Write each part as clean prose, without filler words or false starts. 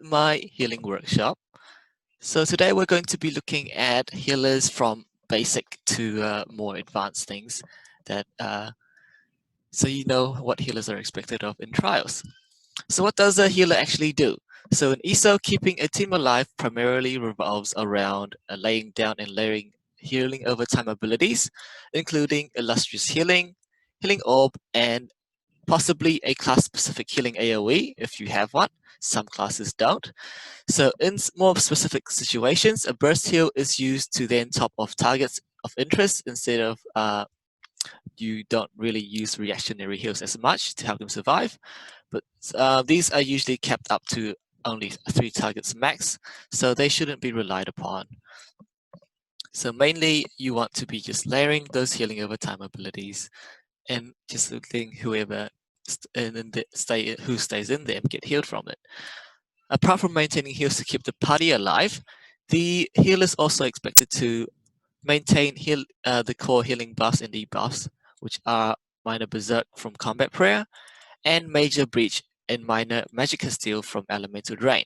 my healing workshop. So today we're going to be looking at healers from basic to more advanced things that so you know what healers are expected of in trials. So what does a healer actually do? So in ESO, keeping a team alive primarily revolves around laying down and layering healing over time abilities, including illustrious healing, healing orb, and possibly a class-specific healing AoE if you have one. Some classes don't. So in more specific situations, a burst heal is used to then top off targets of interest instead of you don't really use reactionary heals as much to help them survive. But these are usually kept up to only 3 targets max, so they shouldn't be relied upon. So mainly you want to be just layering those healing over time abilities and just letting whoever who stays in them get healed from it. Apart from maintaining heals to keep the party alive, the healer is also expected to maintain the core healing buffs and debuffs, which are minor berserk from combat prayer, and major breach and minor magic steal from elemental drain.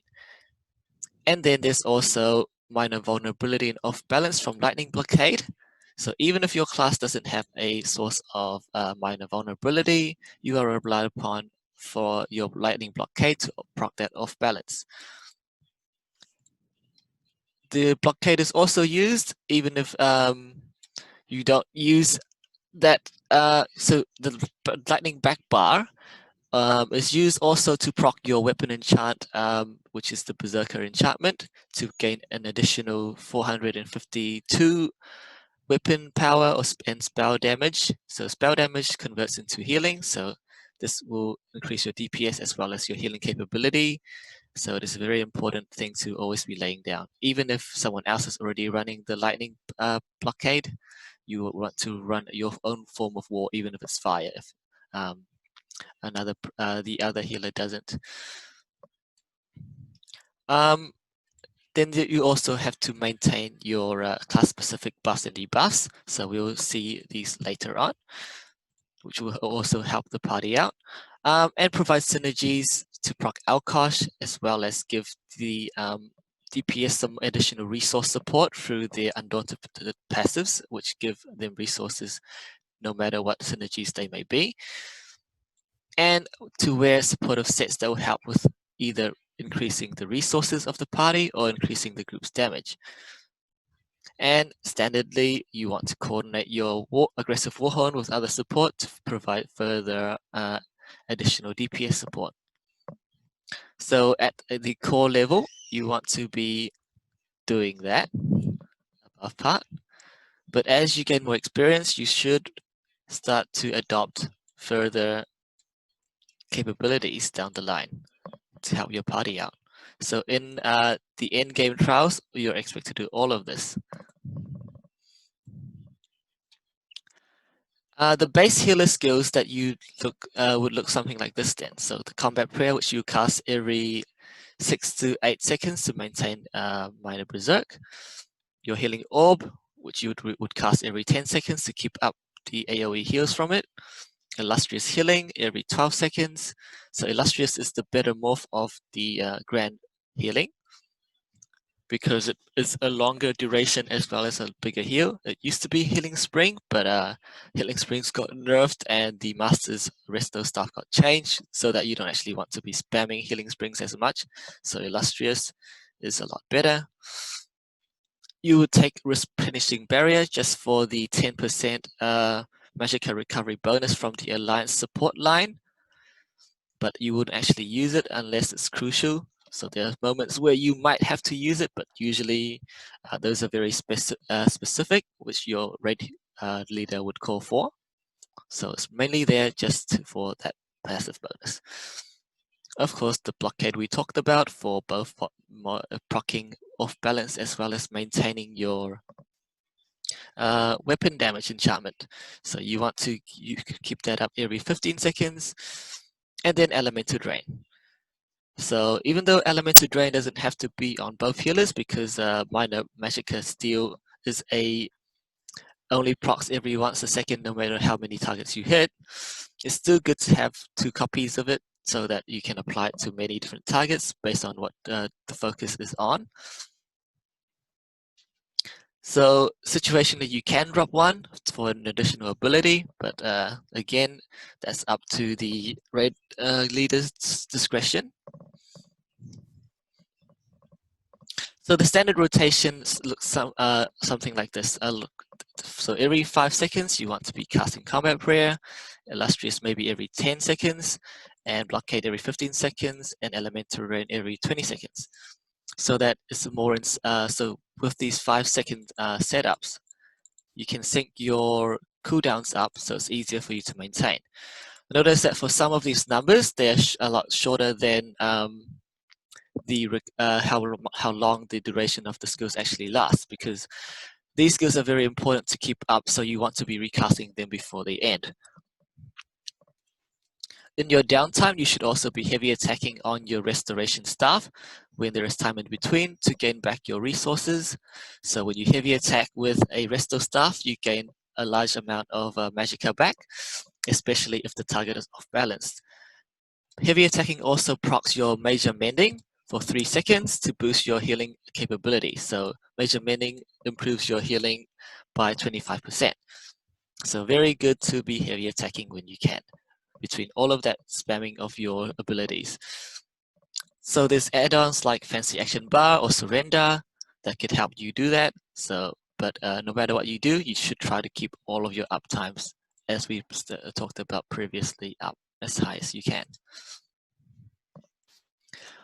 And then there's also minor vulnerability and off balance from lightning blockade. So even if your class doesn't have a source of minor vulnerability, you are relied upon for your lightning blockade to proc that off balance. The blockade is also used even if you don't use that. So the lightning back bar is used also to proc your weapon enchant, which is the Berserker enchantment, to gain an additional 452 weapon power and spell damage. So spell damage converts into healing, so this will increase your DPS as well as your healing capability. So it is a very important thing to always be laying down. Even if someone else is already running the lightning blockade, you will want to run your own form of war, even if it's fire. If the other healer doesn't. Then you also have to maintain your class-specific buffs and debuffs. So we will see these later on, which will also help the party out. And provide synergies to proc Alkosh, as well as give the DPS some additional resource support through their Undaunted passives, which give them resources no matter what synergies they may be. And to wear supportive sets that will help with either increasing the resources of the party or increasing the group's damage. And standardly, you want to coordinate your aggressive Warhorn with other support to provide further additional DPS support. So at the core level, you want to be doing that above part. But as you gain more experience, you should start to adopt further capabilities down the line to help your party out. So in the end game trials, you're expected to do all of this. The base healer skills that you would look something like this then. So the combat prayer, which you cast every 6 to 8 seconds to maintain minor berserk. Your healing orb, which you would cast every 10 seconds to keep up the AoE heals from it. Illustrious healing every 12 seconds. So illustrious is the better morph of the grand healing, because it is a longer duration as well as a bigger heal. It used to be Healing Spring, but Healing Springs got nerfed and the Master's resto stuff got changed so that you don't actually want to be spamming Healing Springs as much. So Illustrious is a lot better. You would take Replenishing Barrier just for the 10% Magica recovery bonus from the Alliance support line, but you wouldn't actually use it unless it's crucial. So there are moments where you might have to use it, but usually those are very specific, which your raid leader would call for. So it's mainly there just for that passive bonus. Of course, the blockade we talked about for both proccing off balance as well as maintaining your weapon damage enchantment. So you want to keep that up every 15 seconds. And then Elemental Drain. So even though Elemental Drain doesn't have to be on both healers, because minor Magica Steal is only procs every once a second no matter how many targets you hit, it's still good to have 2 copies of it so that you can apply it to many different targets based on what the focus is on. So situationally, you can drop one for an additional ability, but again, that's up to the raid leader's discretion. So the standard rotations look something like this. So every 5 seconds, you want to be casting Combat Prayer, Illustrious maybe every 10 seconds, and Blockade every 15 seconds, and Elemental Rain every 20 seconds. So that is more, so with these 5-second setups, you can sync your cooldowns up so it's easier for you to maintain. Notice that for some of these numbers, they're a lot shorter than how long the duration of the skills actually lasts, because these skills are very important to keep up, so you want to be recasting them before they end. In your downtime, you should also be heavy attacking on your restoration staff when there is time in between to gain back your resources. So when you heavy attack with a restore staff, you gain a large amount of magicka back, especially if the target is off balance. Heavy attacking also procs your major mending for 3 seconds to boost your healing capability. So major mending improves your healing by 25%. So very good to be heavy attacking when you can, between all of that spamming of your abilities. So there's add-ons like Fancy Action Bar or Surrender that could help you do that. So, but no matter what you do, you should try to keep all of your uptimes, as we talked about previously, up as high as you can.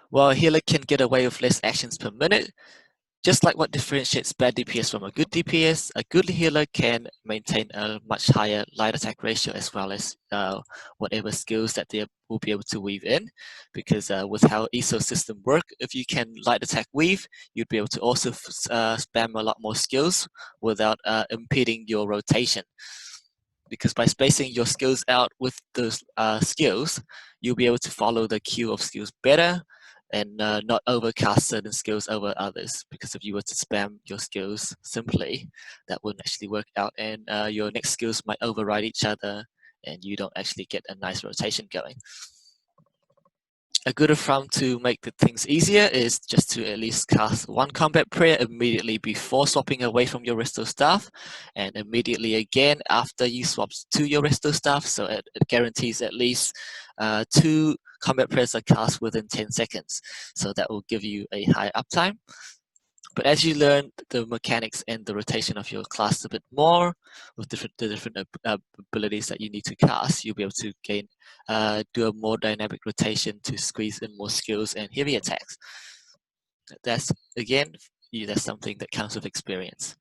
While a healer can get away with less actions per minute, just like what differentiates bad DPS from a good DPS, a good healer can maintain a much higher light attack ratio as well as whatever skills that they will be able to weave in. Because with how ESO system work, if you can light attack weave, you'd be able to also spam a lot more skills without impeding your rotation. Because by spacing your skills out with those skills, you'll be able to follow the queue of skills better and not overcast certain skills over others. Because if you were to spam your skills simply, that wouldn't actually work out, and your next skills might override each other, and you don't actually get a nice rotation going. A good thumb to make the things easier is just to at least cast one combat prayer immediately before swapping away from your restore staff, and immediately again after you swap to your restore staff, so it guarantees at least 2 combat prayers are cast within 10 seconds. So that will give you a high uptime. But as you learn the mechanics and the rotation of your class a bit more, with the different abilities that you need to cast, you'll be able to do a more dynamic rotation to squeeze in more skills and heavy attacks. That's, again, that's something that comes with experience.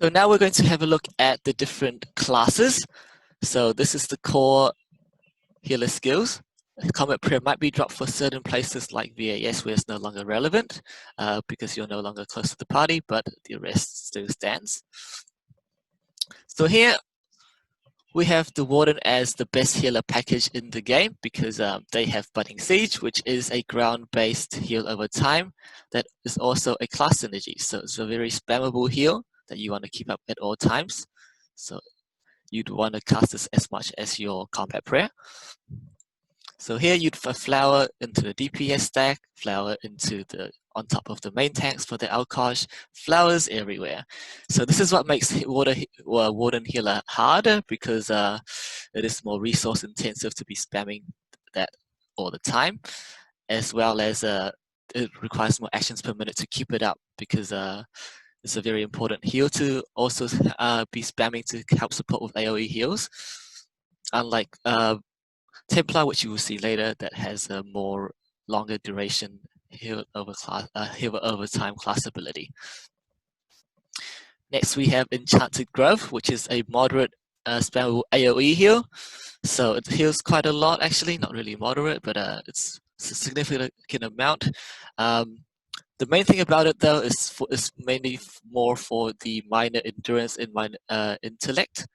So now we're going to have a look at the different classes. So this is the core healer skills. Combat Prayer might be dropped for certain places like VAS where it's no longer relevant because you're no longer close to the party, but the rest still stands. So here we have the Warden as the best healer package in the game because they have Budding Siege, which is a ground-based heal over time that is also a class synergy. So it's a very spammable heal that you want to keep up at all times. So you'd want to cast this as much as your Combat Prayer. So here you'd flower into the DPS stack, flower into the on top of the main tanks for the Alkosh, flowers everywhere. So this is what makes Warden Healer harder because it is more resource intensive to be spamming that all the time, as well as it requires more actions per minute to keep it up because it's a very important heal to also be spamming to help support with AoE heals. Unlike Templar, which you will see later, that has a more longer duration heal over time class ability. Next, we have Enchanted Grove, which is a moderate spammable AoE heal. So it heals quite a lot, actually, not really moderate, but it's a significant amount. The main thing about it, though, is mainly more for the minor endurance and minor intellect,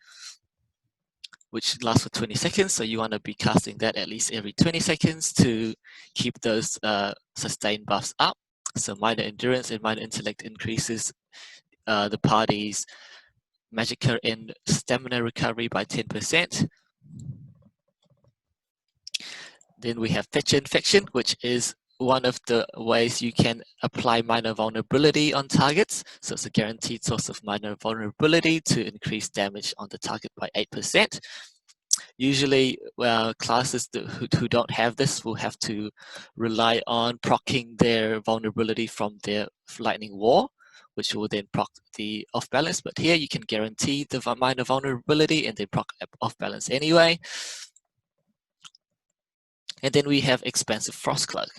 which lasts for 20 seconds. So you want to be casting that at least every 20 seconds to keep those sustained buffs up. So minor endurance and minor intellect increases the party's magicka and stamina recovery by 10%. Then we have fetch infection, which is one of the ways you can apply minor vulnerability on targets. So it's a guaranteed source of minor vulnerability to increase damage on the target by 8%. Usually classes who don't have this will have to rely on proccing their vulnerability from their lightning wall, which will then proc the off balance. But here you can guarantee the minor vulnerability and then proc off balance anyway. And then we have expansive frost cloak.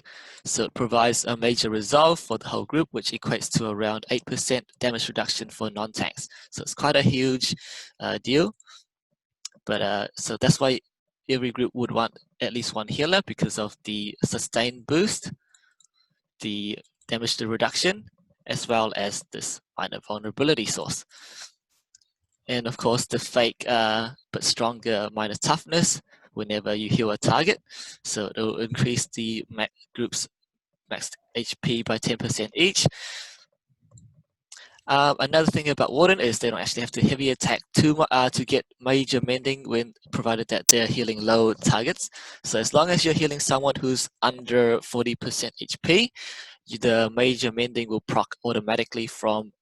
So it provides a major resolve for the whole group, which equates to around 8% damage reduction for non-tanks. So it's quite a huge deal. But so that's why every group would want at least one healer, because of the sustained boost, the damage reduction, as well as this minor vulnerability source. And of course, the fake but stronger minor toughness whenever you heal a target. So it will increase the group's max HP by 10% each. Another thing about Warden is they don't actually have to heavy attack to get major mending, when provided that they're healing low targets. So as long as you're healing someone who's under 40% HP, the major mending will proc automatically from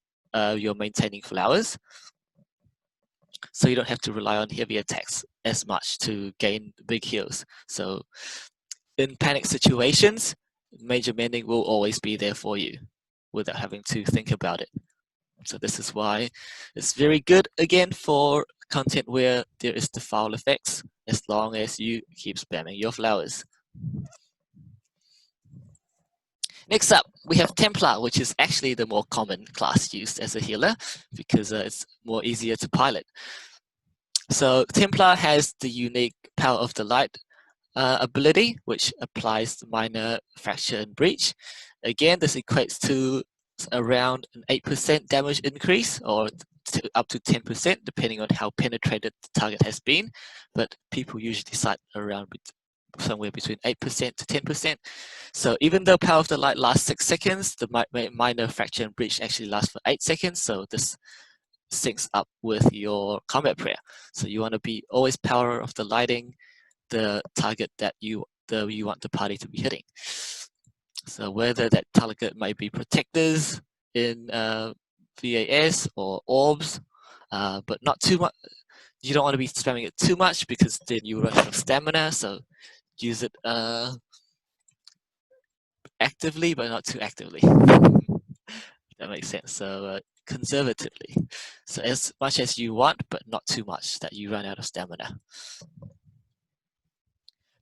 your maintaining flowers. So you don't have to rely on heavy attacks as much to gain big heals. So in panic situations, major mending will always be there for you without having to think about it. So this is why it's very good, again, for content where there is the foul effects, as long as you keep spamming your flowers. Next up, we have Templar, which is actually the more common class used as a healer, because it's more easier to pilot. So Templar has the unique Power of the Light ability, which applies minor fracture and breach. Again, this equates to around an 8% damage increase, or up to 10%, depending on how penetrated the target has been. But people usually decide around somewhere between 8% to 10%. So even though Power of the Light lasts 6 seconds, the minor fracture and breach actually lasts for 8 seconds. So this syncs up with your combat prayer. So you want to be always Power of the Lighting the target that you want the party to be hitting. So whether that target might be protectors in VAS or orbs, but not too much. You don't want to be spamming it too much, because then you run out of stamina. So use it actively, but not too actively. That makes sense. So conservatively. So as much as you want, but not too much that you run out of stamina.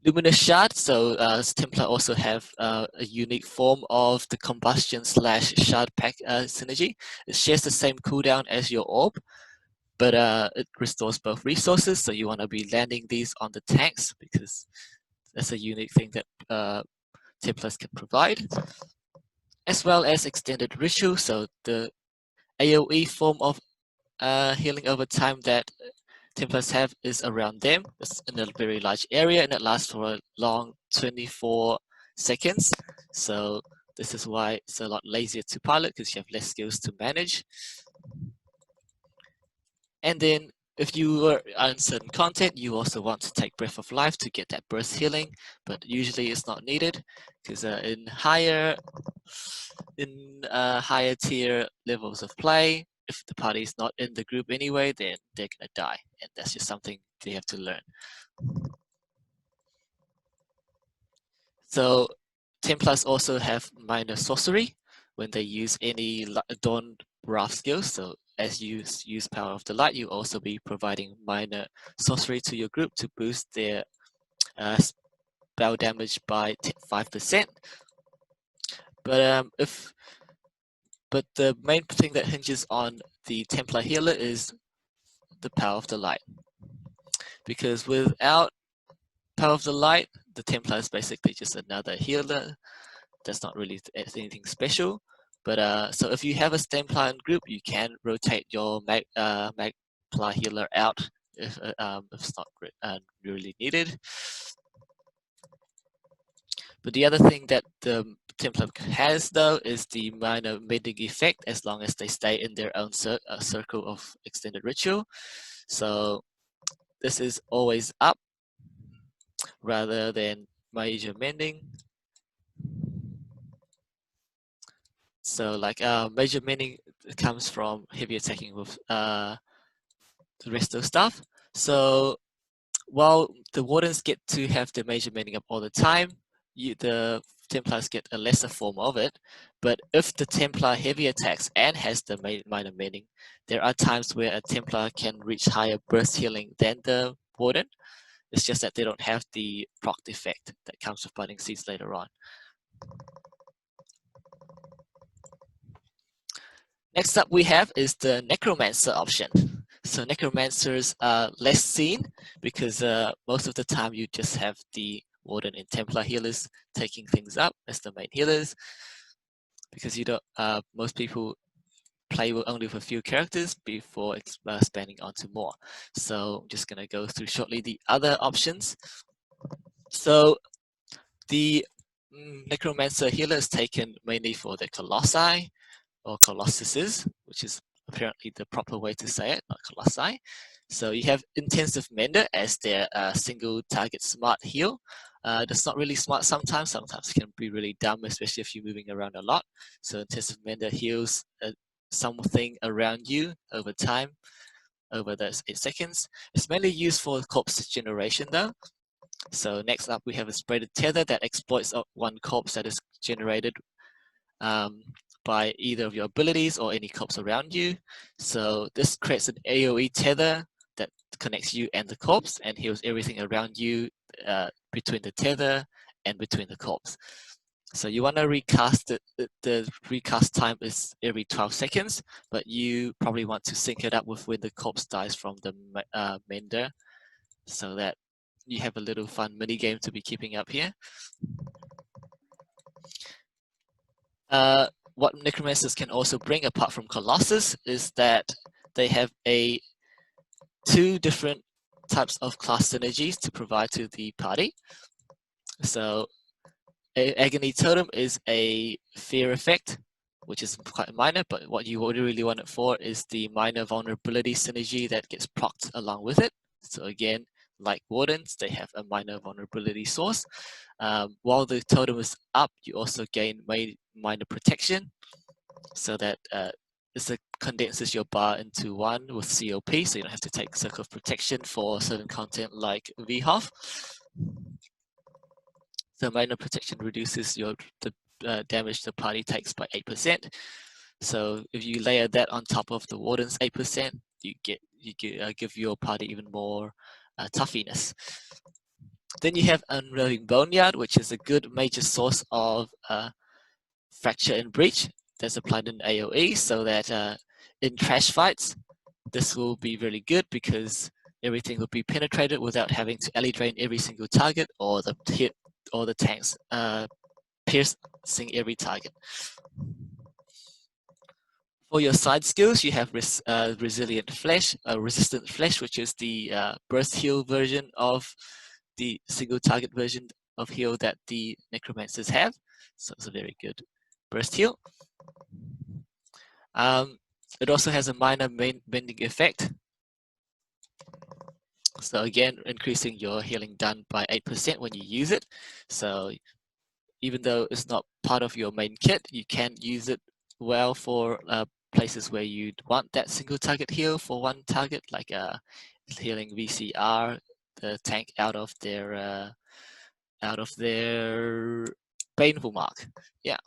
Luminous Shard, so Templar also have a unique form of the combustion / shard pack synergy. It shares the same cooldown as your orb, but it restores both resources, so you want to be landing these on the tanks, because that's a unique thing that Templars can provide. As well as Extended Ritual, so the AoE form of healing over time that Templars have is around them. It's in a very large area, and it lasts for a long 24 seconds. So this is why it's a lot lazier to pilot, because you have less skills to manage. And then if you were on certain content, you also want to take Breath of Life to get that burst healing, but usually it's not needed, because in higher tier levels of play, if the party is not in the group anyway, then they're gonna die, and that's just something they have to learn. So Templars also have minor sorcery when they use any Dawn Wrath skills. So as you use Power of the Light, you also be providing minor sorcery to your group to boost their spell damage by 5%. But the main thing that hinges on the Templar healer is the Power of the Light, because without Power of the Light, the Templar is basically just another healer. That's not really anything special. But so if you have a Templar group, you can rotate your Templar healer out if it's not really needed. But the other thing that the Templar has, though, is the minor mending effect, as long as they stay in their own circle of extended ritual. So this is always up, rather than major mending. So like major mending comes from heavy attacking with the rest of the stuff. So while the wardens get to have the major mending up all the time, the Templars get a lesser form of it. But if the Templar heavy attacks and has the minor mending, there are times where a Templar can reach higher burst healing than the warden. It's just that they don't have the proc effect that comes with budding seeds later on. Next up we have is the Necromancer option. So Necromancers are less seen because most of the time you just have the Warden and Templar healers taking things up as the main healers, because you don't. Most people play with only with a few characters before expanding onto more. So I'm just gonna go through shortly the other options. So the Necromancer healer is taken mainly for the Colossi or Colossuses, which is apparently the proper way to say it, not Colossi. So you have Intensive Mender as their single target smart heal. That's not really smart sometimes it can be really dumb, especially if you're moving around a lot. So Intensive Mender heals something around you over time, over those 8 seconds. It's mainly used for corpse generation though. So next up we have a Spreaded Tether that exploits one corpse that is generated by either of your abilities or any corpse around you. So this creates an AoE tether that connects you and the corpse and heals everything around you between the tether and between the corpse. So you want to recast it. The recast time is every 12 seconds, but you probably want to sync it up with when the corpse dies from the mender, so that you have a little fun mini game to be keeping up here. What Necromancers can also bring, apart from Colossus, is that they have two different types of class synergies to provide to the party. So Agony Totem is a fear effect, which is quite minor, but what you really want it for is the minor vulnerability synergy that gets procced along with it. So again, like Wardens, they have a minor vulnerability source. While the totem is up, you also gain minor protection, so that this condenses your bar into one with COP, so you don't have to take Circle of Protection for certain content like VHOF. So minor protection reduces the damage the party takes by 8%. So if you layer that on top of the Warden's 8%, you give your party even more toughiness. Then you have Unrolling Boneyard, which is a good major source of Fracture and Breach that's applied in AoE, so that in trash fights, this will be really good because everything will be penetrated without having to alley drain every single target or the tanks piercing every target. For your side skills, you have Resilient Flesh, Resistant Flesh, which is the burst heal version of the single target version of heal that the Necromancers have. So it's a very good burst heal. It also has a minor mending effect. So again, increasing your healing done by 8% when you use it. So even though it's not part of your main kit, you can use it well for places where you'd want that single target heal for one target, like healing VCR, the tank out of their Baneful Mark. Yeah.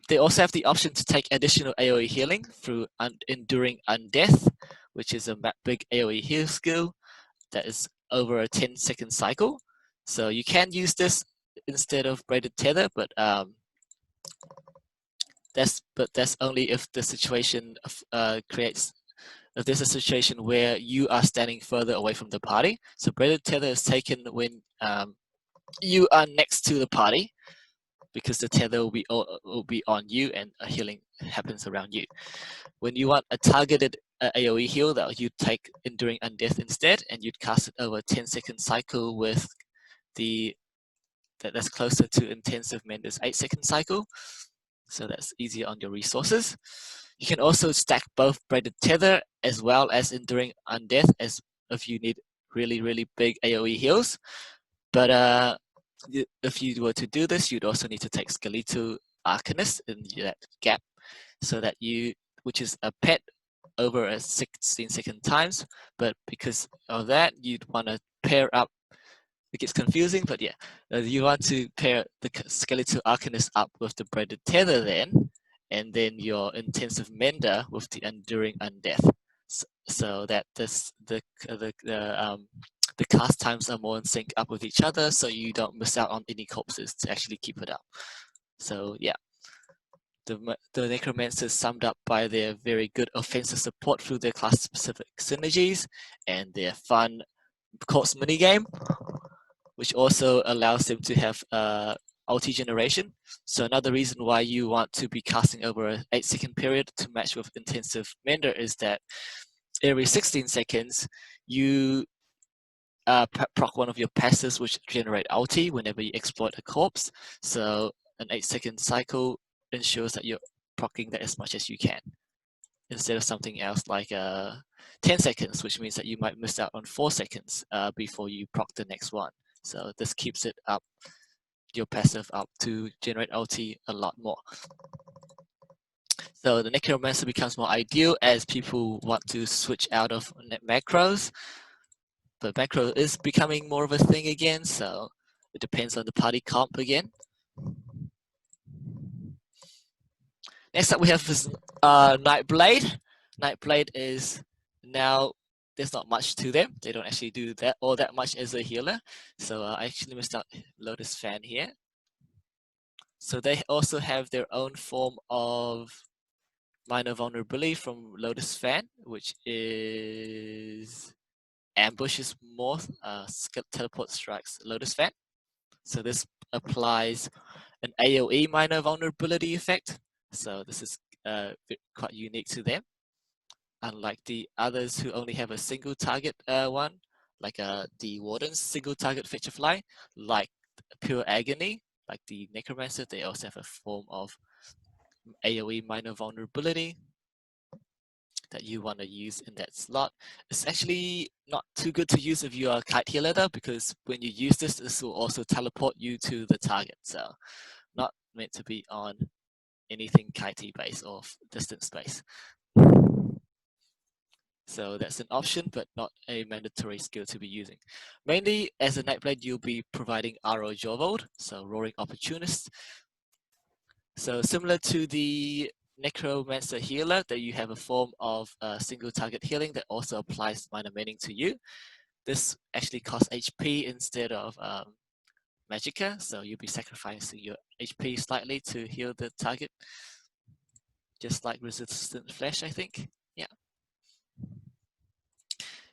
They also have the option to take additional AoE healing through Enduring Undeath, which is a big AoE heal skill that is over a 10-second cycle. So you can use this instead of Braided Tether, but that's only if the situation if there's a situation where you are standing further away from the party. So Braided Tether is taken when you are next to the party, because the tether will be on you and a healing happens around you. When you want a targeted AoE heal, that you'd take Enduring Undeath instead, and you'd cast it over a 10-second cycle with that's closer to Intensive Mender's 8-second cycle. So that's easier on your resources. You can also stack both Braided Tether as well as Enduring Undeath as if you need really, really big AoE heals. But if you were to do this, you'd also need to take Skeletal Arcanist in that gap, so that which is a pet over a 16-second times. But because of that, you'd want to pair up. It gets confusing, but yeah, you want to pair the Skeletal Arcanist up with the Braided Tether then, and then your Intensive Mender with the Enduring Undeath, so that the cast times are more in sync up with each other, so you don't miss out on any corpses to actually keep it up. So yeah, the Necromancers summed up by their very good offensive support through their class-specific synergies and their fun corpse minigame, which also allows them to have ulti generation. So another reason why you want to be casting over an 8-second period to match with Intensive Mender is that every 16 seconds, you proc one of your passives which generate ulti whenever you exploit a corpse. So an 8-second cycle ensures that you're proccing that as much as you can, instead of something else like 10 seconds, which means that you might miss out on 4 seconds before you proc the next one. So this keeps it up, your passive up to generate ulti a lot more. So the Necromancer becomes more ideal as people want to switch out of macros, but macro is becoming more of a thing again, so it depends on the party comp again. Next up we have this Nightblade. Nightblade is now, there's not much to them. They don't actually do that all that much as a healer. So I actually missed out Lotus Fan here. So they also have their own form of minor vulnerability from Lotus Fan, which is ambushes more, teleport strikes Lotus Fan. So this applies an AoE minor vulnerability effect. So this is quite unique to them, unlike the others who only have a single target one, like the Warden's single target Fetcher Fly, like Pure Agony, like the Necromancer. They also have a form of AoE minor vulnerability that you want to use in that slot. It's actually not too good to use if you are a kite healer though, because when you use this, this will also teleport you to the target. So not meant to be on anything kitey based or distance based. So that's an option, but not a mandatory skill to be using. Mainly as a Nightblade, you'll be providing RO Jorvold, so Roaring Opportunist. So similar to the Necromancer healer, that you have a form of single target healing that also applies minor mending to you. This actually costs HP instead of Magicka, so you'll be sacrificing your HP slightly to heal the target, just like Resistant Flash, I think. Yeah.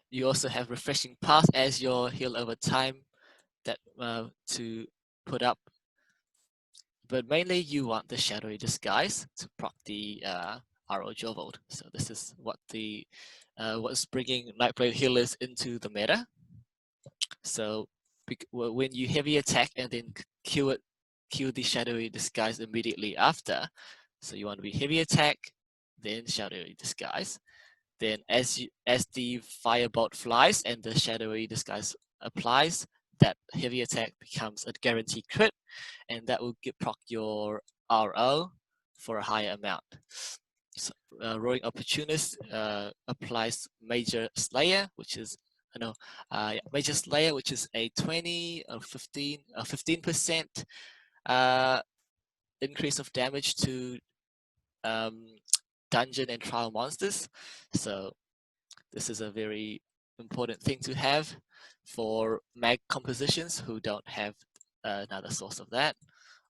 You also have Refreshing Path as your heal over time that to put up, but mainly you want the Shadowy Disguise to proc the RO Jorvold. So this is what the what's bringing Nightblade healers into the meta. So when you heavy attack and then kill the Shadowy Disguise immediately after, so you want to be heavy attack, then Shadowy Disguise. Then as the firebolt flies and the Shadowy Disguise applies, that heavy attack becomes a guaranteed crit, and that will proc your RO for a higher amount. So, Roaring Opportunist applies Major Slayer, which is Major Slayer, which is a 20 or 15% increase of damage to dungeon and trial monsters. So this is a very important thing to have for mag compositions who don't have another source of that,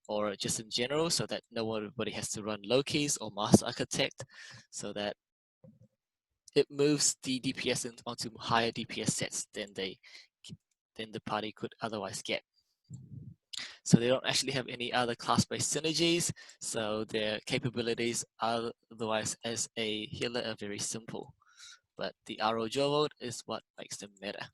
or just in general, so that nobody has to run Loki's or Master Architect, so that it moves the DPS onto higher DPS sets than the party could otherwise get. So they don't actually have any other class-based synergies, so their capabilities otherwise as a healer are very simple. But the RO Jorvold is what makes them meta.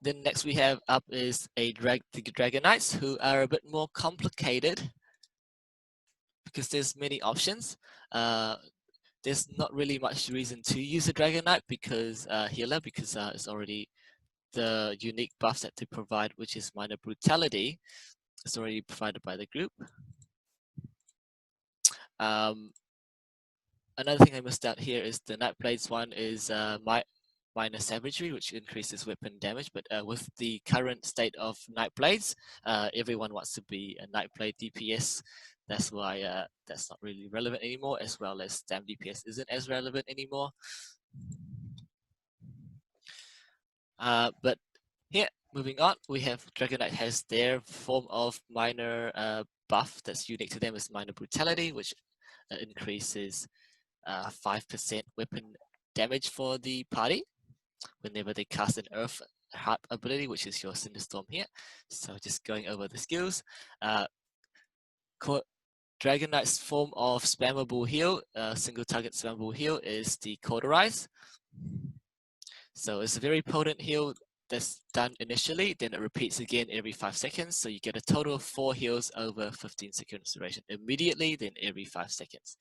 Then next we have up is the Dragon Knights, who are a bit more complicated because there's many options. There's not really much reason to use a Dragon Knight because healer, because it's already the unique buffs that they provide, which is minor brutality, is already provided by the group. Another thing I missed out here is the Nightblades one is minor savagery, which increases weapon damage. But with the current state of Nightblades, everyone wants to be a Nightblade DPS. That's why that's not really relevant anymore, as well as Stam DPS isn't as relevant anymore. But here, moving on, we have Dragon Knight has their form of minor buff that's unique to them is minor brutality, which increases 5% weapon damage for the party whenever they cast an Earth Heart ability, which is your Cinderstorm here. So just going over the skills. Dragon Knight's form of spammable heal, single target spammable heal, is the Cauterize. So it's a very potent heal that's done initially, then it repeats again every 5 seconds. So you get a total of 4 heals over 15 seconds duration immediately, then every 5 seconds.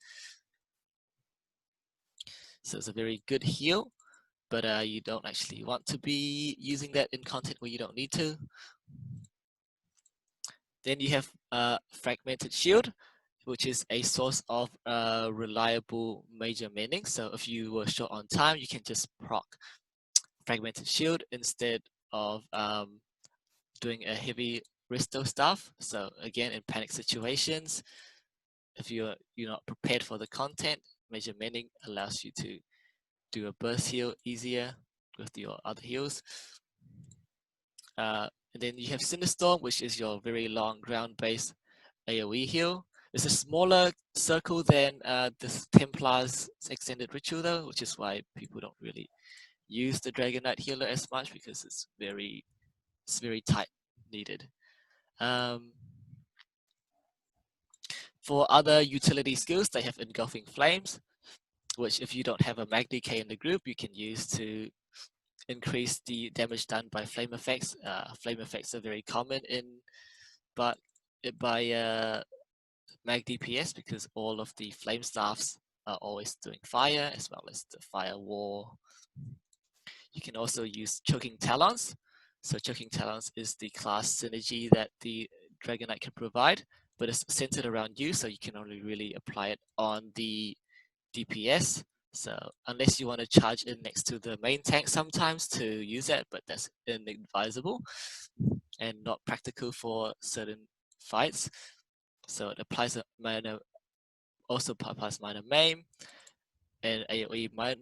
So it's a very good heal, but you don't actually want to be using that in content where you don't need to. Then you have Fragmented Shield, which is a source of reliable major mending. So if you were short on time, you can just proc Fragmented Shield instead of doing a heavy resto stuff. So again, in panic situations, if you're not prepared for the content, major mending allows you to do a burst heal easier with your other heals. And then you have Cinderstorm, which is your very long ground-based AoE heal. It's a smaller circle than the Templar's extended ritual though, which is why people don't really use the Dragon Knight healer as much because it's very tight needed. For other utility skills, they have Engulfing Flames, which if you don't have a Mag DK in the group, you can use to increase the damage done by flame effects. Flame effects are very common by Mag DPS because all of the flame staffs are always doing fire as well as the fire wall. You can also use Choking Talons. So Choking Talons is the class synergy that the Dragon Knight can provide, but it's centered around you, so you can only really apply it on the DPS. So unless you want to charge in next to the main tank sometimes to use that, but that's inadvisable and not practical for certain fights. So it applies a minor, also applies minor maim and AoE might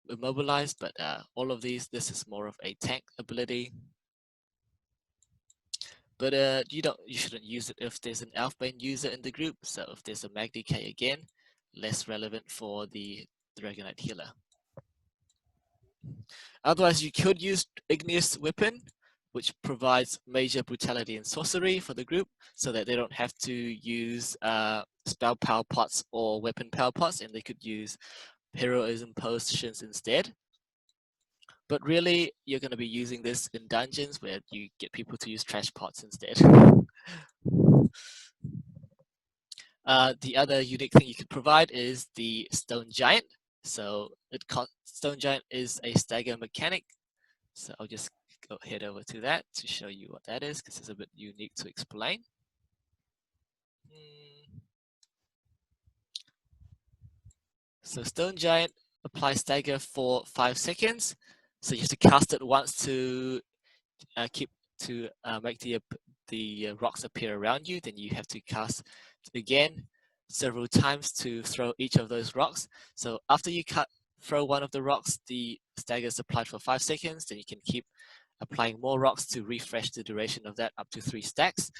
immobilize, but all of these, this is more of a tank ability. But you shouldn't use it if there's an Elfbane user in the group. So if there's a Mag DK again, less relevant for the Dragon Knight healer. Otherwise, you could use Igneous Weapon, which provides major brutality and sorcery for the group, so that they don't have to use spell power pots or weapon power pots, and they could use heroism potions instead. But really, you're going to be using this in dungeons where you get people to use trash pots instead. The other unique thing you could provide is the Stone Giant. So Stone Giant is a stagger mechanic. So I'll just head over to that to show you what that is, because it's a bit unique to explain. So Stone Giant applies stagger for 5 seconds. So you have to cast it once to make the rocks appear around you. Then you have to cast again several times to throw each of those rocks. So after you throw one of the rocks, the stagger is applied for 5 seconds. Then you can keep applying more rocks to refresh the duration of that up to 3 stacks.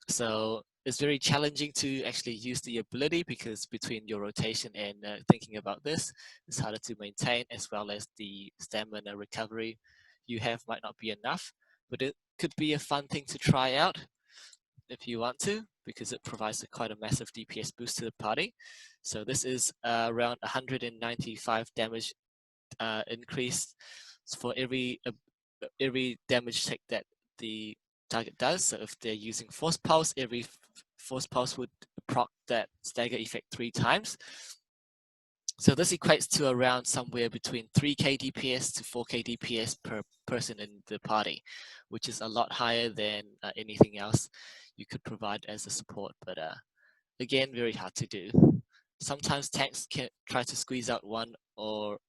So it's very challenging to actually use the ability because between your rotation and thinking about this, it's harder to maintain, as well as the stamina recovery you have might not be enough. But it could be a fun thing to try out if you want to, because it provides quite a massive DPS boost to the party. So this is around 195 damage increase for every damage check that the target does. So if they're using Force Pulse, every Force Pulse would proc that stagger effect 3 times. So this equates to around somewhere between 3k DPS to 4k DPS per person in the party, which is a lot higher than anything else you could provide as a support. But again, very hard to do. Sometimes tanks can try to squeeze out one or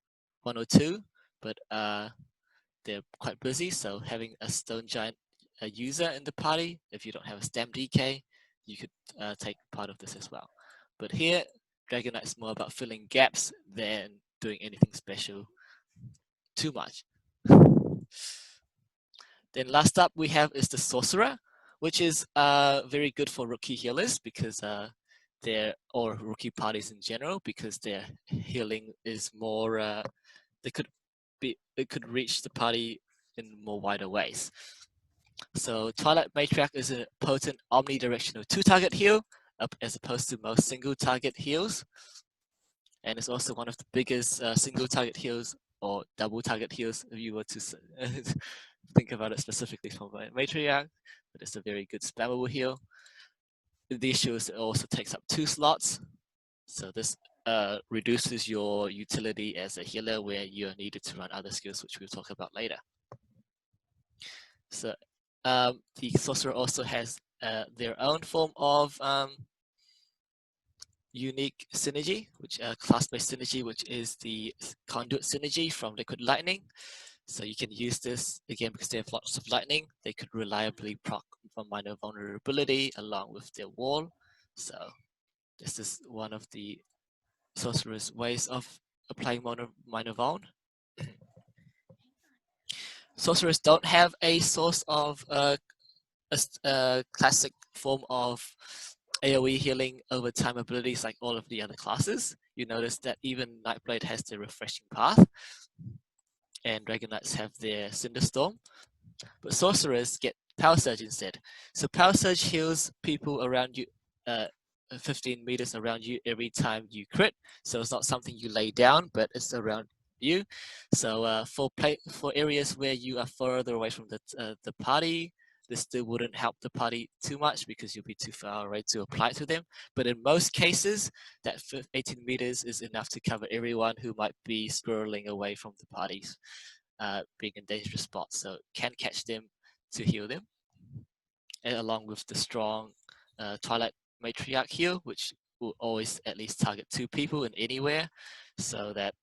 two, but they're quite busy. So having a stone giant user in the party, if you don't have a stam DK, you could take part of this as well. But here, Dragon Knight is more about filling gaps than doing anything special too much. Then last up we have is the Sorcerer, which is very good for rookie healers because or rookie parties in general, because their healing is more it could reach the party in more wider ways. So Twilight Matriarch is a potent omnidirectional 2-target heal, as opposed to most single target heals, and it's also one of the biggest single target heals or double target heals if you were to think about it specifically from Matriarch. But it's a very good spammable heal. The issue is it also takes up 2 slots, so this reduces your utility as a healer where you're needed to run other skills, which we'll talk about later. So the Sorcerer also has their own form of unique synergy, which class-based synergy, which is the conduit synergy from Liquid Lightning. So you can use this again because they have lots of lightning. They could reliably proc from minor vulnerability along with their wall. So this is one of the Sorcerer's ways of applying minor vuln. Sorcerers don't have a source of a classic form of AoE healing over time abilities like all of the other classes. You notice that even Nightblade has their Refreshing Path, and Dragon Knights have their Cinderstorm, but Sorcerers get Power Surge instead. So Power Surge heals people around you, 15 meters around you every time you crit. So it's not something you lay down, but it's around you. So for areas where you are further away from the party, this still wouldn't help the party too much because you'll be too far away to apply it to them. But in most cases, that 18 meters is enough to cover everyone who might be squirreling away from the parties, being in dangerous spots. So can catch them to heal them, and along with the strong Twilight Matriarch heal, which will always at least target 2 people in anywhere, so that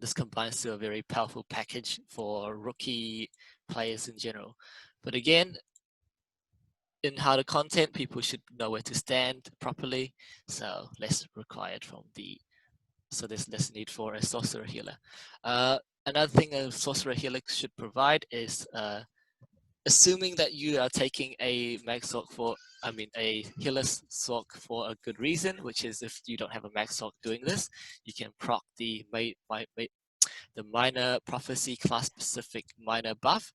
this combines to a very powerful package for rookie players in general. But again, in harder content, people should know where to stand properly, so less required from so there's less need for a Sorcerer healer. Another thing a Sorcerer healer should provide is assuming that you are taking a mag sock a healer sock for a good reason, which is if you don't have a mag sock doing this, you can proc the minor prophecy class specific minor buff,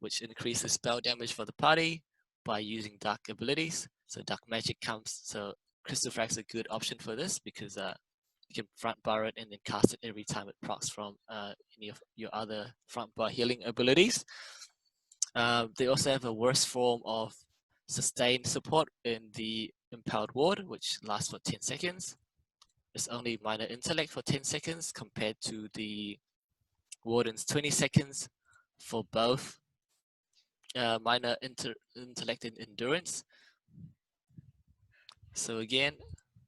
which increases spell damage for the party by using dark abilities. So dark magic comes. So Crystal Frag's a good option for this because you can front bar it and then cast it every time it procs from any of your other front bar healing abilities. They also have a worse form of sustained support in the Empowered Ward, which lasts for 10 seconds. It's only minor intellect for 10 seconds compared to the Warden's 20 seconds for both minor intellect and endurance. So again,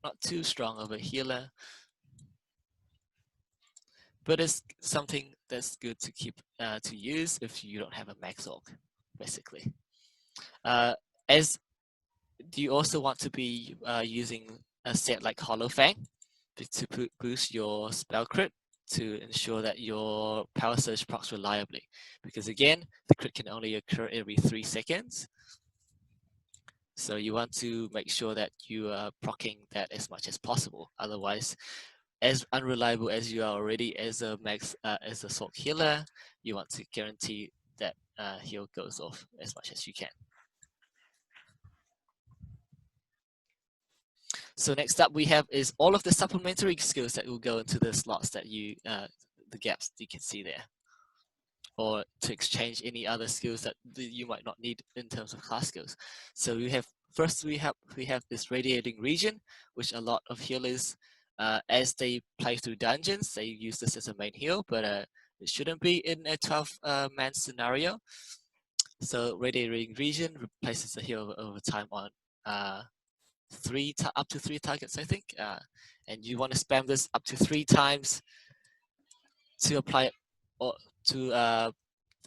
not too strong of a healer, but it's something that's good to keep to use if you don't have a max orc, basically. As do you also want to be using a set like Hollow Fang to boost your spell crit to ensure that your power surge procs reliably? Because again, the crit can only occur every 3 seconds. So you want to make sure that you are proccing that as much as possible. Otherwise, as unreliable as you are already as a Sorc healer, you want to guarantee that heal goes off as much as you can. So next up we have is all of the supplementary skills that will go into the slots that the gaps you can see there, or to exchange any other skills that you might not need in terms of class skills. So we have this radiating region, which a lot of healers as they play through dungeons, they use this as a main heal, but it shouldn't be in a 12-man scenario. So radiating region replaces the heal over time on up to 3 targets, I think. And you want to spam this up to 3 times to apply or to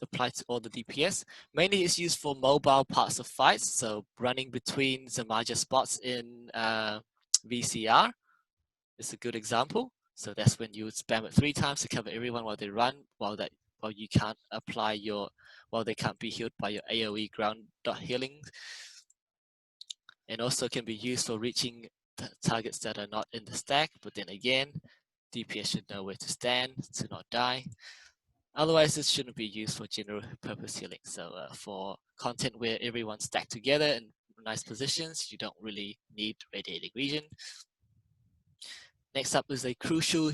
apply to all the DPS. Mainly it's used for mobile parts of fights, so running between the major spots in VCR is a good example. So that's when you would spam it 3 times to cover everyone while they run, while you can't apply while they can't be healed by your AoE ground healing. And also can be used for reaching targets that are not in the stack, but then again, DPS should know where to stand to not die. Otherwise, this shouldn't be used for general purpose healing. So for content where everyone's stacked together in nice positions, you don't really need radiating region. Next up is a crucial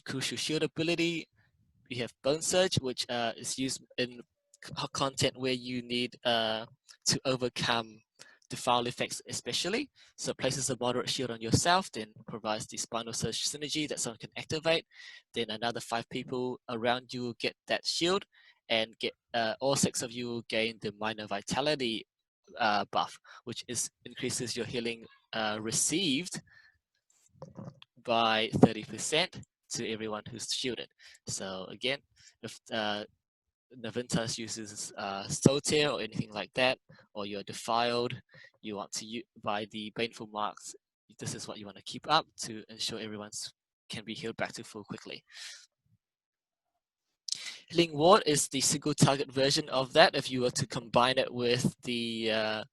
crucial shield ability. We have Bone Surge, which is used in content where you need to overcome defile effects especially. So places a moderate shield on yourself, then provides the Spinal Surge synergy that someone can activate. Then another 5 people around you will get that shield, and all 6 of you will gain the minor vitality buff, which increases your healing received by 30% to everyone who's shielded. So again, if Navintas uses Soul Tear or anything like that, or you're defiled, you want to by the Baneful Marks, this is what you want to keep up to ensure everyone can be healed back to full quickly. Healing Ward is the single target version of that if you were to combine it with the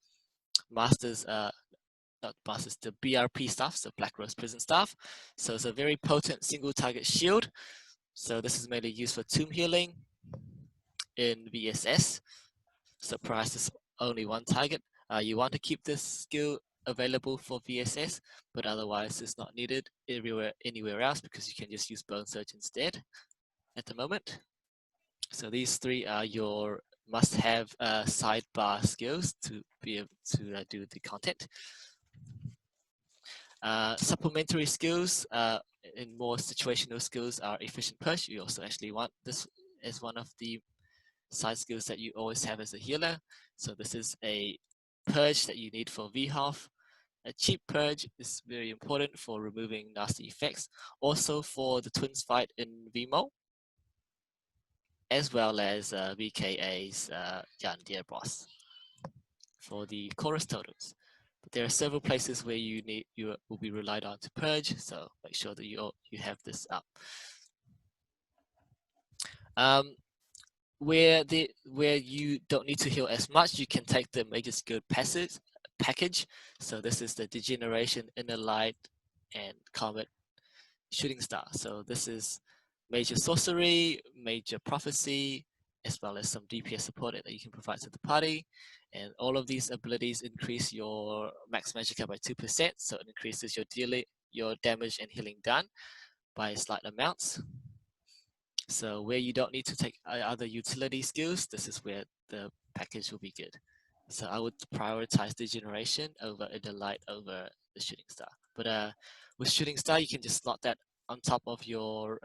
Masters, not Masters, the BRP staff, so Black Rose Prison staff. So it's a very potent single target shield. So this is mainly used for tomb healing in VSS. So price is only 1 target. You want to keep this skill available for VSS, but otherwise it's not needed anywhere else because you can just use Bone Surge instead at the moment. So these 3 are your must-have sidebar skills to be able to do the content. Supplementary skills in more situational skills are Efficient Push. You also actually want this as one of the side skills that you always have as a healer. So this is a purge that you need for VHOF. A cheap purge is very important for removing nasty effects. Also for the twins fight in VMO, as well as VKA's Jan Deer boss for the chorus totals. But there are several places where you will be relied on to purge, so make sure that you have this up. Where you don't need to heal as much, you can take the major skill package. So this is the Degeneration, Inner Light, and Comet Shooting Star. So this is major sorcery, major prophecy, as well as some DPS support that you can provide to the party. And all of these abilities increase your max magicka by 2%, so it increases your damage and healing done by slight amounts. So where you don't need to take other utility skills, this is where the package will be good. So I would prioritize Degeneration over Inner Light over the Shooting Star. But with Shooting Star, you can just slot that on top of your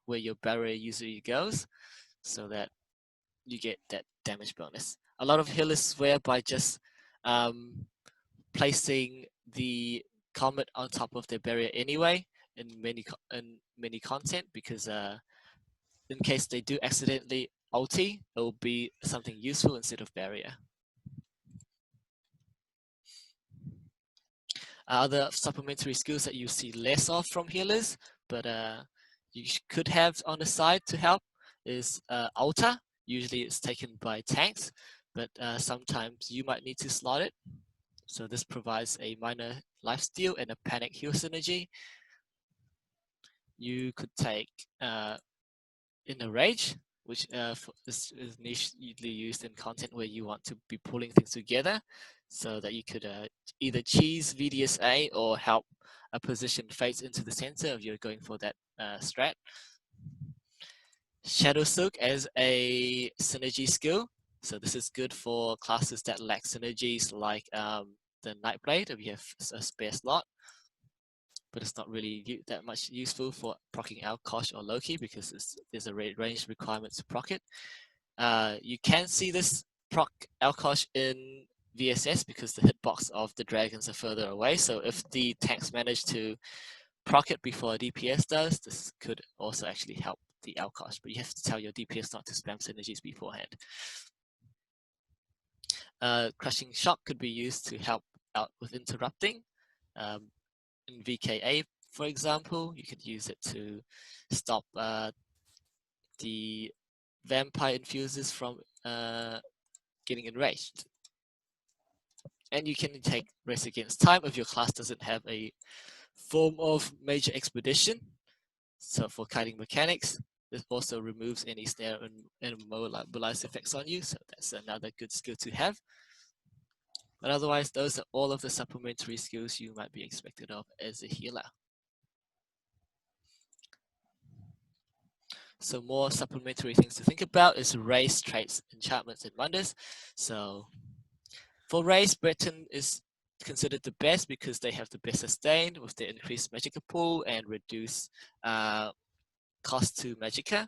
where your barrier usually goes, so that you get that damage bonus. A lot of healers swear by just placing the comet on top of their barrier anyway in many content, because in case they do accidentally ulti, it will be something useful instead of barrier. Other supplementary skills that you see less of from healers, but you could have on the side to help is Altar. Usually it's taken by tanks, but sometimes you might need to slot it. So this provides a minor lifesteal and a panic heal synergy. You could take Inner Rage, which is usually used in content where you want to be pulling things together, so that you could either cheese VDSA or help a position face into the center if you're going for that strat. Shadow Silk as a synergy skill. So this is good for classes that lack synergies like the Nightblade if you have a spare slot. but it's not really that much useful for proccing Alkosh or Loki because there's a range requirement to proc it. You can see this proc Alkosh in VSS because the hitbox of the dragons are further away. So if the tanks manage to proc it before DPS does, this could also actually help the Alkosh, but you have to tell your DPS not to spam synergies beforehand. Crushing Shock could be used to help out with interrupting. In VKA, for example, you could use it to stop the vampire infusers from getting enraged. And you can take Race Against Time if your class doesn't have a form of major expedition. So for kiting mechanics, this also removes any snare and immobilize effects on you. So that's another good skill to have. But otherwise, those are all of the supplementary skills you might be expected of as a healer. So more supplementary things to think about is race, traits, enchantments, and Mundus. So for race, Breton is considered the best because they have the best sustain with the increased Magicka pool and reduce cost to Magicka.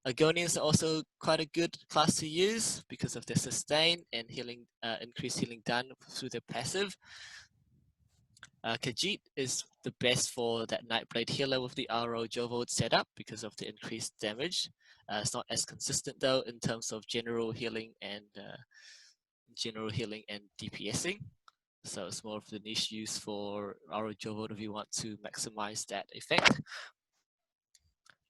Agonians are also quite a good class to use because of their sustain and healing, increased healing done through their passive. Khajiit is the best for that Nightblade healer with the RO Jovold setup because of the increased damage. It's not as consistent though in terms of general healing and DPSing. So it's more of the niche use for RO Jovold if you want to maximize that effect.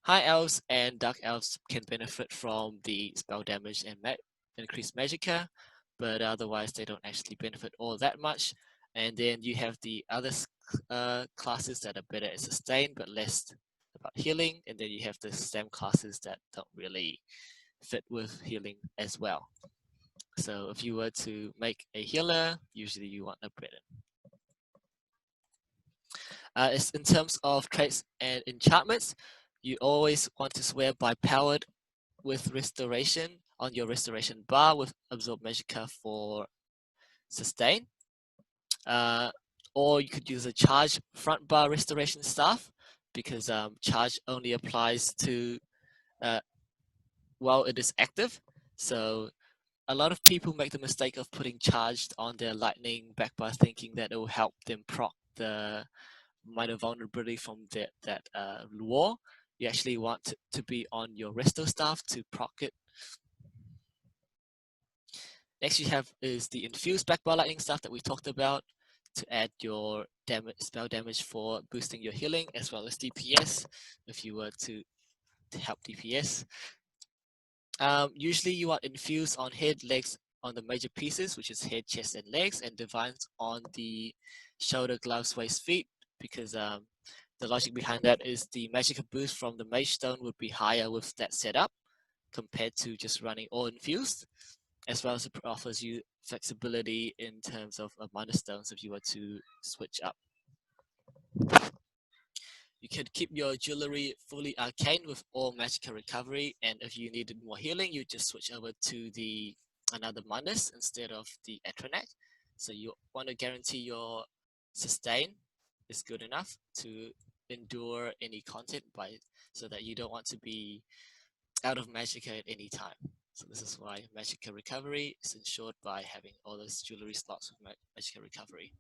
High elves and dark elves can benefit from the spell damage and increased Magicka, but otherwise they don't actually benefit all that much. And then you have the other classes that are better at sustain but less about healing, and then you have the stem classes that don't really fit with healing as well. So if you were to make a healer, usually you want a Breton. It's in terms of traits and enchantments, you always want to swear by powered with restoration on your restoration bar with absorb Magicka for sustain. Or you could use a charge front bar restoration staff because charge only applies to while it is active. So a lot of people make the mistake of putting charged on their lightning back bar thinking that it will help them proc the minor vulnerability from that war. You actually want to be on your resto staff to proc it. Next you have is the infused back bar lightning staff that we talked about to add your spell damage for boosting your healing as well as DPS if you were to help DPS. Usually you want infused on head, legs on the major pieces, which is head, chest, and legs, and divines on the shoulder, gloves, waist, feet, because the logic behind that is the Magicka boost from the Mage Stone would be higher with that setup compared to just running all infused, as well as it offers you flexibility in terms of minor stones if you were to switch up. You could keep your jewelry fully arcane with all Magicka recovery, and if you needed more healing, you just switch over to the another Mundus instead of the Atronac. So you want to guarantee your sustain is good enough to endure any content so that you don't want to be out of Magicka at any time. So this is why Magicka recovery is ensured by having all those jewelry slots with Magicka recovery.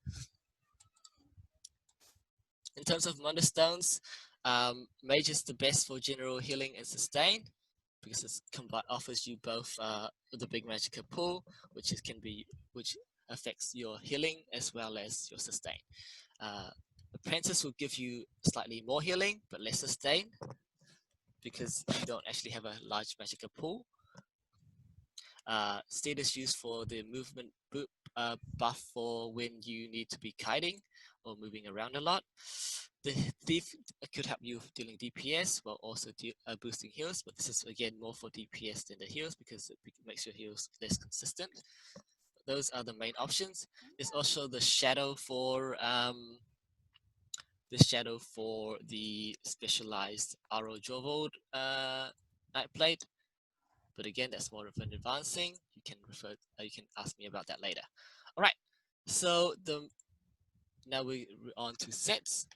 In terms of Mundus stones, Mage is the best for general healing and sustain because it offers you both the big Magicka pool, which affects your healing as well as your sustain. Apprentice will give you slightly more healing but less sustain because you don't actually have a large Magicka pool. State is used for the movement buff for when you need to be kiting or moving around a lot. The thief could help you with dealing DPS while also boosting heals, but this is again more for DPS than the heals because it makes your heals less consistent. Those are the main options. There's also the shadow for the specialized RO Jovold Nightblade. But again, that's more of an advancing. You can ask me about that later. All right. So now we're on to sets.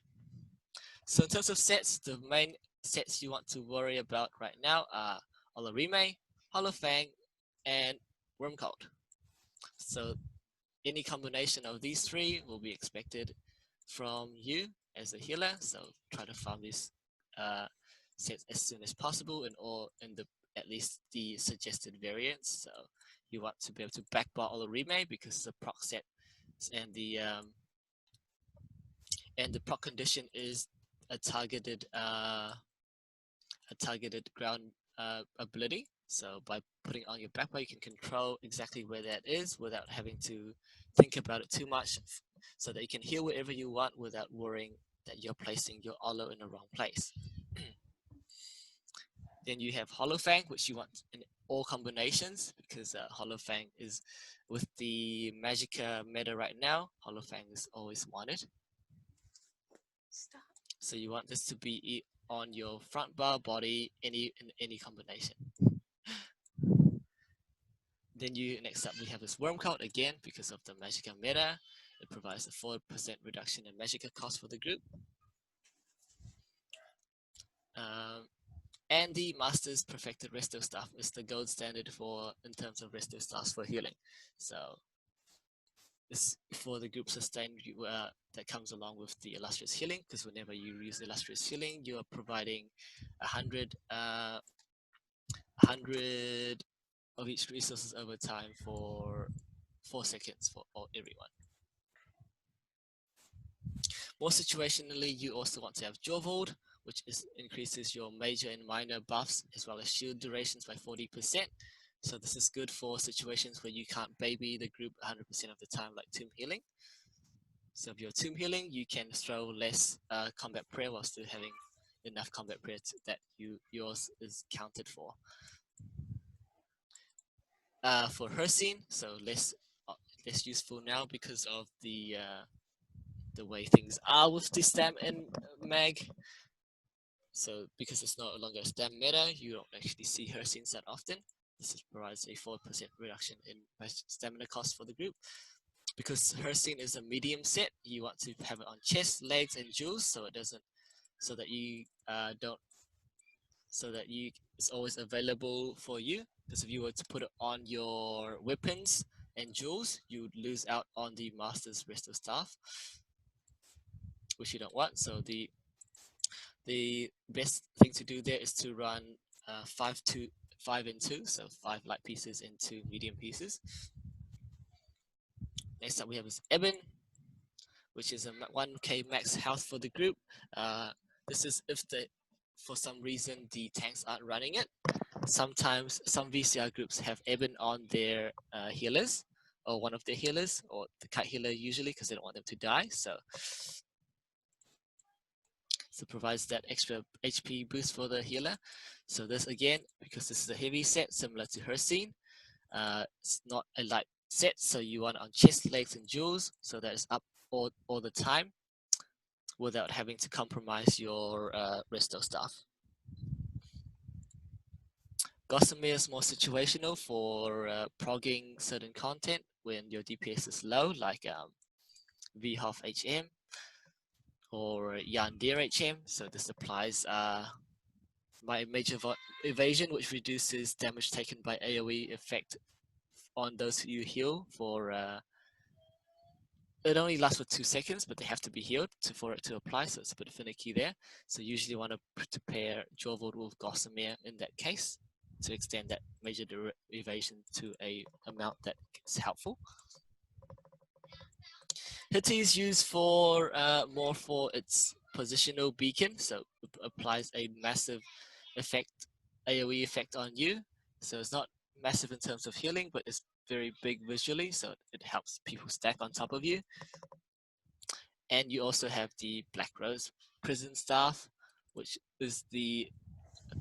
So in terms of sets, the main sets you want to worry about right now are Olorime, Hollow Fang, and Wormcold. So any combination of these three will be expected from you as a healer. So try to farm these sets as soon as possible in the at least the suggested variants. So you want to be able to backbar Olorime because the proc set and the proc condition is a targeted ground ability. So by putting on your backbar, you can control exactly where that is without having to think about it too much, so that you can heal wherever you want without worrying that you're placing your Olo in the wrong place. Then you have Hollow Fang, which you want in all combinations, because Hollow Fang is, with the Magicka meta right now, Hollow Fang is always wanted. Stop. So you want this to be on your front bar, body, in any combination. Then next up we have this Wormcold again, because of the Magicka meta. It provides a 4% reduction in Magicka cost for the group. And the Master's Perfected Resto Staff is the gold standard in terms of resto staffs for healing. So this for the group sustain that comes along with the Illustrious Healing, because whenever you use Illustrious Healing, you are providing 100 of each resources over time for 4 seconds for everyone. More situationally, you also want to have Jawvold, which increases your major and minor buffs as well as shield durations by 40%. So this is good for situations where you can't baby the group 100% of the time, like Tomb Healing. So if you're Tomb Healing, you can throw less combat prayer while still having enough combat prayer that yours is counted for. For her scene, so less useful now because of the way things are with the stam and mag. So because it's no longer a stam meta, you don't actually see her scenes that often. This provides a 4% reduction in stamina cost for the group. Because her scene is a medium set, you want to have it on chest, legs, and jewels, so it doesn't, so that you it's always available for you. Because if you were to put it on your weapons and jewels, you would lose out on the Master's Resto Staff, which you don't want. So the best thing to do there is to run 5 and 2, so 5 light pieces and 2 medium pieces. Next up we have this Eben, which is a 1k max health for the group. This is if for some reason the tanks aren't running it. Sometimes some VCR groups have Eben on their healers, or one of their healers, or the kite healer usually, because they don't want them to die. So provides that extra HP boost for the healer. So this again, because this is a heavy set similar to her scene, it's not a light set, so you want it on chest, legs, and jewels, so that it's up all the time without having to compromise your resto staff. Gossamer is more situational for progging certain content when your DPS is low, like VHOF HM or Yandere HM. So this applies my major evasion, which reduces damage taken by AoE effect on those who you heal for it only lasts for 2 seconds, but they have to be healed for it to apply, so it's a bit finicky there. So usually want to pair Jawvold with Gossamer in that case to extend that major evasion to a amount that is helpful. Hitty is used for more for its positional beacon, so it applies a massive effect, AoE effect on you. So it's not massive in terms of healing, but it's very big visually, so it helps people stack on top of you. And you also have the Black Rose Prison Staff, which is the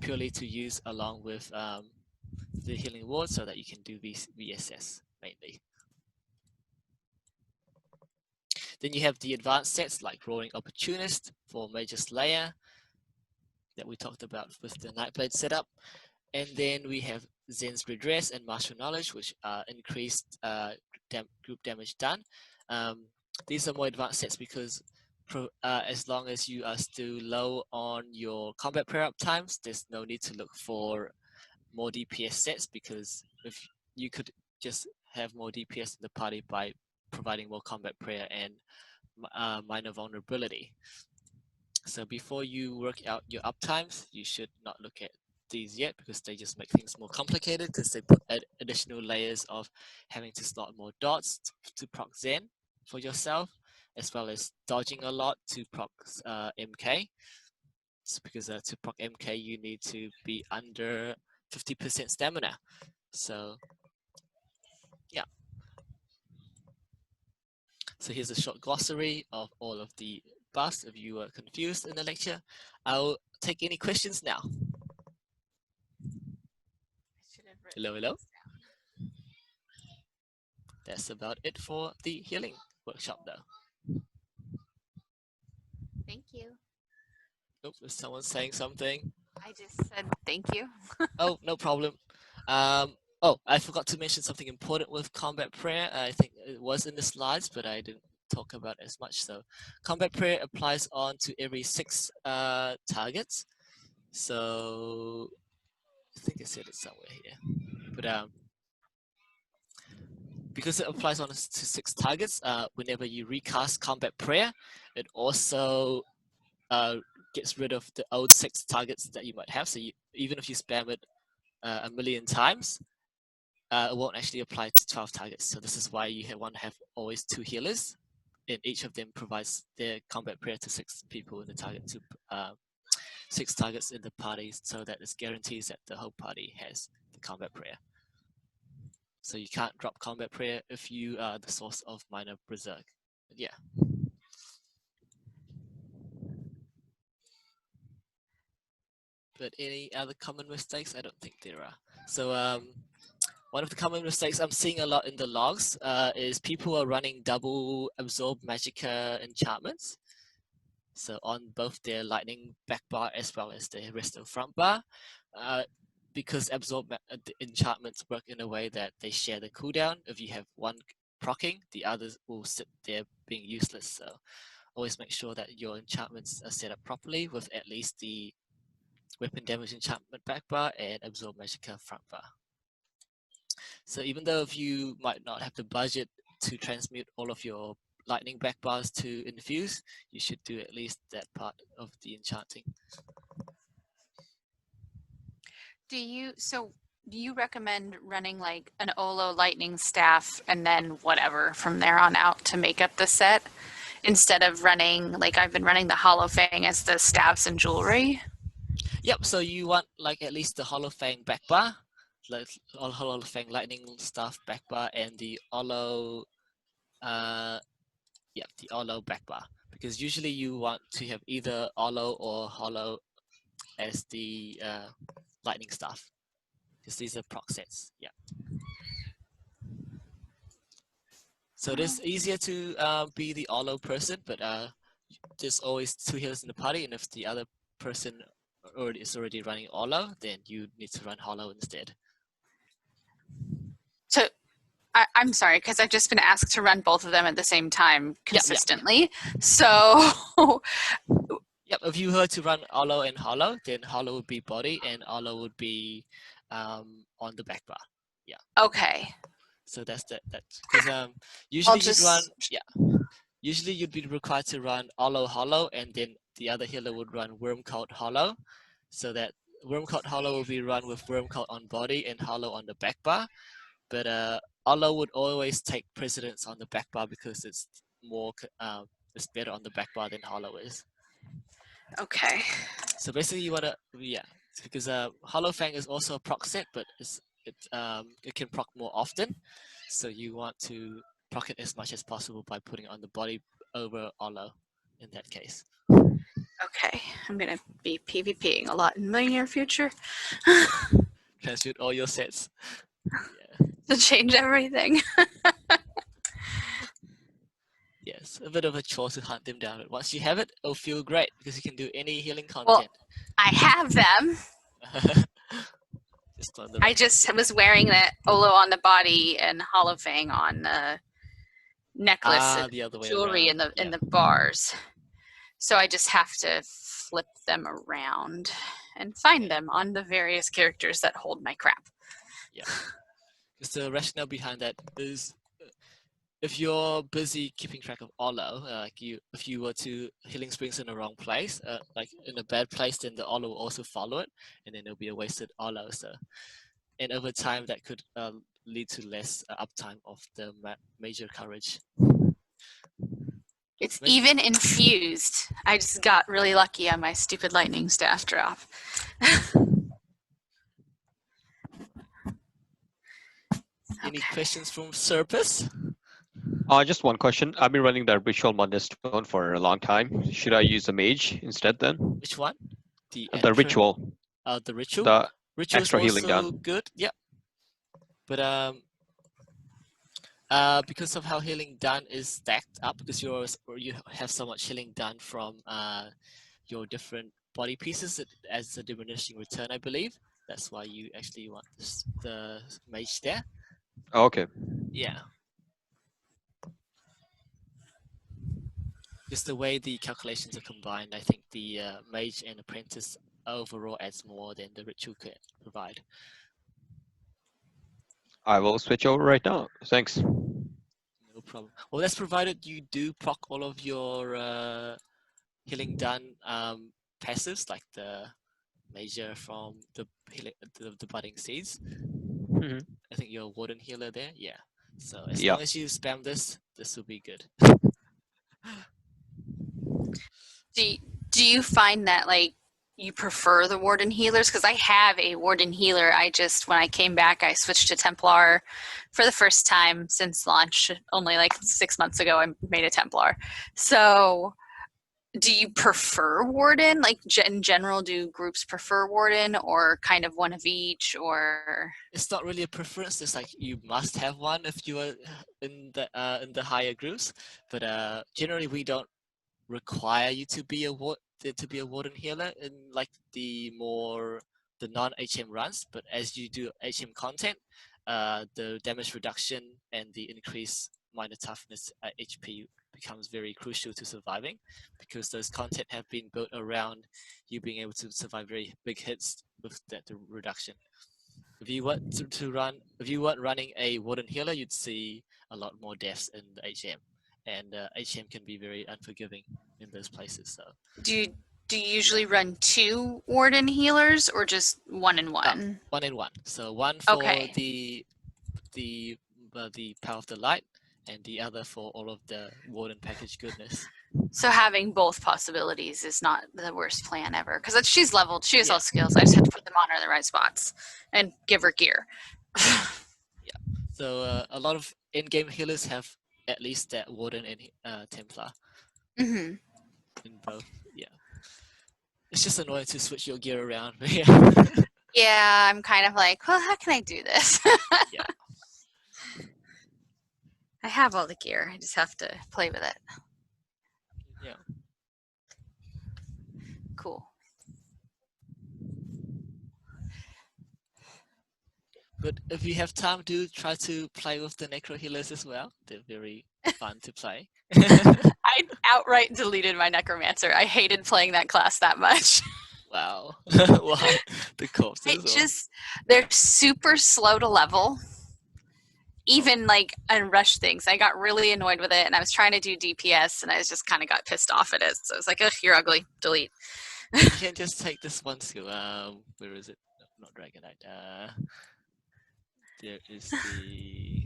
purely to use along with the Healing Ward, so that you can do VSS mainly. Then you have the advanced sets like Roaring Opportunist for Major Slayer that we talked about with the Nightblade setup. And then we have Zen's Redress and Martial Knowledge, which increased group damage done. These are more advanced sets because as long as you are still low on your combat prayer up times, there's no need to look for more DPS sets, because if you could just have more DPS in the party by providing more combat prayer and minor vulnerability. So before you work out your uptimes, you should not look at these yet, because they just make things more complicated, because they put additional layers of having to slot more dots to proc Zen for yourself, as well as dodging a lot to proc MK. So because to proc MK, you need to be under 50% stamina. So yeah. So here's a short glossary of all of the buffs if you were confused in the lecture. I'll take any questions now. Hello, hello. That's about it for the healing workshop though. Thank you. Oh, is someone saying something? I just said thank you. Oh, no problem. Oh, I forgot to mention something important with combat prayer. I think it was in the slides, but I didn't talk about as much. So combat prayer applies on to every 6 targets. So I think I said it somewhere here. But because it applies on to 6 targets, whenever you recast combat prayer, it also gets rid of the old 6 targets that you might have. So even if you spam it a million times, it won't actually apply to 12 targets. So this is why you want to have always 2 healers, and each of them provides their combat prayer to 6 people in the target, to 6 targets in the party, so that it guarantees that the whole party has the combat prayer. So you can't drop combat prayer if you are the source of minor berserk. But yeah. But any other common mistakes? I don't think there are. So one of the common mistakes I'm seeing a lot in the logs is people are running double absorb magicka enchantments. So on both their lightning back bar as well as the rest of front bar, because absorb enchantments work in a way that they share the cooldown. If you have one proccing, the others will sit there being useless. So always make sure that your enchantments are set up properly with at least the weapon damage enchantment back bar and absorb magicka front bar. So even though if you might not have the budget to transmute all of your lightning back bars to infuse, you should do at least that part of the enchanting. Do you recommend running like an Olo lightning staff and then whatever from there on out to make up the set, instead of running, like I've been running the Hollow Fang as the staffs and jewelry? Yep, so you want like at least the Hollow Fang back bar, like Hollow Fang lightning staff back bar, and the Olo the Olo back bar, because usually you want to have either Olo or Hollow as the lightning staff, because these are proc sets. Yeah. So it is easier to be the Olo person, but there's always 2 healers in the party, and if the other person is already running Olo, then you need to run Hollow instead. So I'm sorry, because I've just been asked to run both of them at the same time consistently. Yep. So yep, if you were to run Olo and Hollow, then Hollow would be body and Olo would be on the back bar. Yeah. Okay. So that's because usually you'd run usually you'd be required to run Olo Hollow, and then the other healer would run Worm Cult Hollow, so that Worm Cult Hollow will be run with Worm Cult on body and Hollow on the back bar. But Olo would always take precedence on the back bar, because it's more it's better on the back bar than Hollow is. Okay. So basically you want to, because Hollow Fang is also a proc set, but it can proc more often. So you want to proc it as much as possible by putting it on the body over Olo in that case. Okay, I'm going to be PvPing a lot in the near future. Transmute all your sets. To change everything. Yes, a bit of a chore to hunt them down, but once you have it, it'll feel great, because you can do any healing content. Well, I have them. I just was wearing the Olo on the body and Hollow Fang on the necklace and the other way jewelry around. in the bars. So I just have to flip them around and find them on the various characters that hold my crap. Yeah. Because the rationale behind that is, if you're busy keeping track of Olo, if you were to healing springs in the wrong place, like in a bad place, then the Olo will also follow it, and then it'll be a wasted Olo. So, and over time, that could lead to less uptime of the major coverage. It's even infused. I just got really lucky on my stupid lightning staff drop. Any Okay. questions from Surpus? Just one question. I've been running that ritual Mundus stone for a long time. Should I use a mage instead then? Which one? The extra, ritual. the ritual. The Ritual extra is healing also done. good. Yeah. But because of how healing done is stacked up, because you have so much healing done from your different body pieces as a diminishing return, I believe. That's why you actually want the mage there. Oh, okay. Yeah. Just the way the calculations are combined, I think the mage and apprentice overall adds more than the ritual could provide. I will switch over right now. Thanks. No problem. Well, that's provided you do proc all of your healing done passives, like the major from the budding seeds. Mm-hmm. I think you're a warden healer there. Yeah. So as Yeah. long as you spam this will be good. Do you find that like you prefer the warden healers? Because I have a warden healer. When I came back, I switched to Templar for the first time since launch. Only like 6 months ago, I made a Templar. So do you prefer warden? Like in general, do groups prefer warden or kind of one of each? Or It's not really a preference. It's like you must have one if you are in the higher groups. But generally, we don't require you to be a warden healer in like the non-HM runs. But as you do HM content, the damage reduction and the increased minor toughness HP becomes very crucial to surviving, because those content have been built around you being able to survive very big hits with that reduction. If you weren't running a warden healer, you'd see a lot more deaths in the HM, and HM can be very unforgiving in those places. So do you usually run 2 warden healers or just 1 and 1? 1 and 1. So one for Okay. the power of the light, and the other for all of the warden package goodness. So having both possibilities is not the worst plan ever, because she's leveled. She has all skills. I just have to put them on her in the right spots and give her gear. Yeah. So a lot of in-game healers have at least that warden and Templar. Mm-hmm. In both. Yeah. It's just annoying to switch your gear around. Yeah, I'm kind of like, well, how can I do this? Yeah. I have all the gear. I just have to play with it. Yeah. Cool. But if you have time, do try to play with the necro healers as well. They're very fun to play. I outright deleted my necromancer. I hated playing that class that much. Wow. Why? The corpses? They're super slow to level. Even like on rush things, I got really annoyed with it, and I was trying to do DPS, and I just kind of got pissed off at it. So I was like, "Ugh, you're ugly. Delete." You can just take this one skill. Where is it? No, not Dragonite. There is the.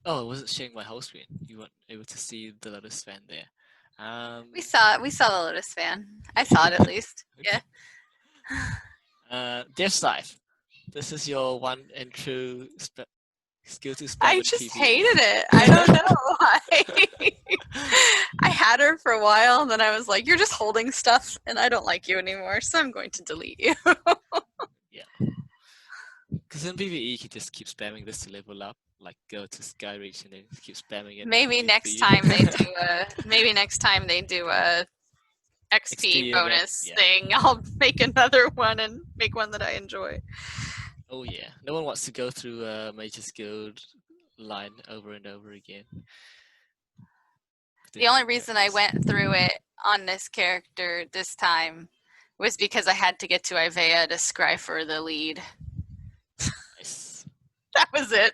Oh, it wasn't showing my whole screen. You weren't able to see the Lotus fan there. We saw the Lotus fan. I saw it at least. Okay. Yeah. Death Scythe. This is your one and true skill to spam. I just hated it. I don't know why. I had her for a while, and then I was like, "You're just holding stuff, and I don't like you anymore, so I'm going to delete you." Yeah. Because in PvE, you can just keep spamming this to level up. Like go to Skyreach and then keep spamming it. Maybe next time they do a XP bonus thing. I'll make another one and make one that I enjoy. Oh yeah, no one wants to go through Mage's Guild line over and over again. The only reason I went through it on this character this time was because I had to get to Ivea to scry for the lead. Nice. That was it.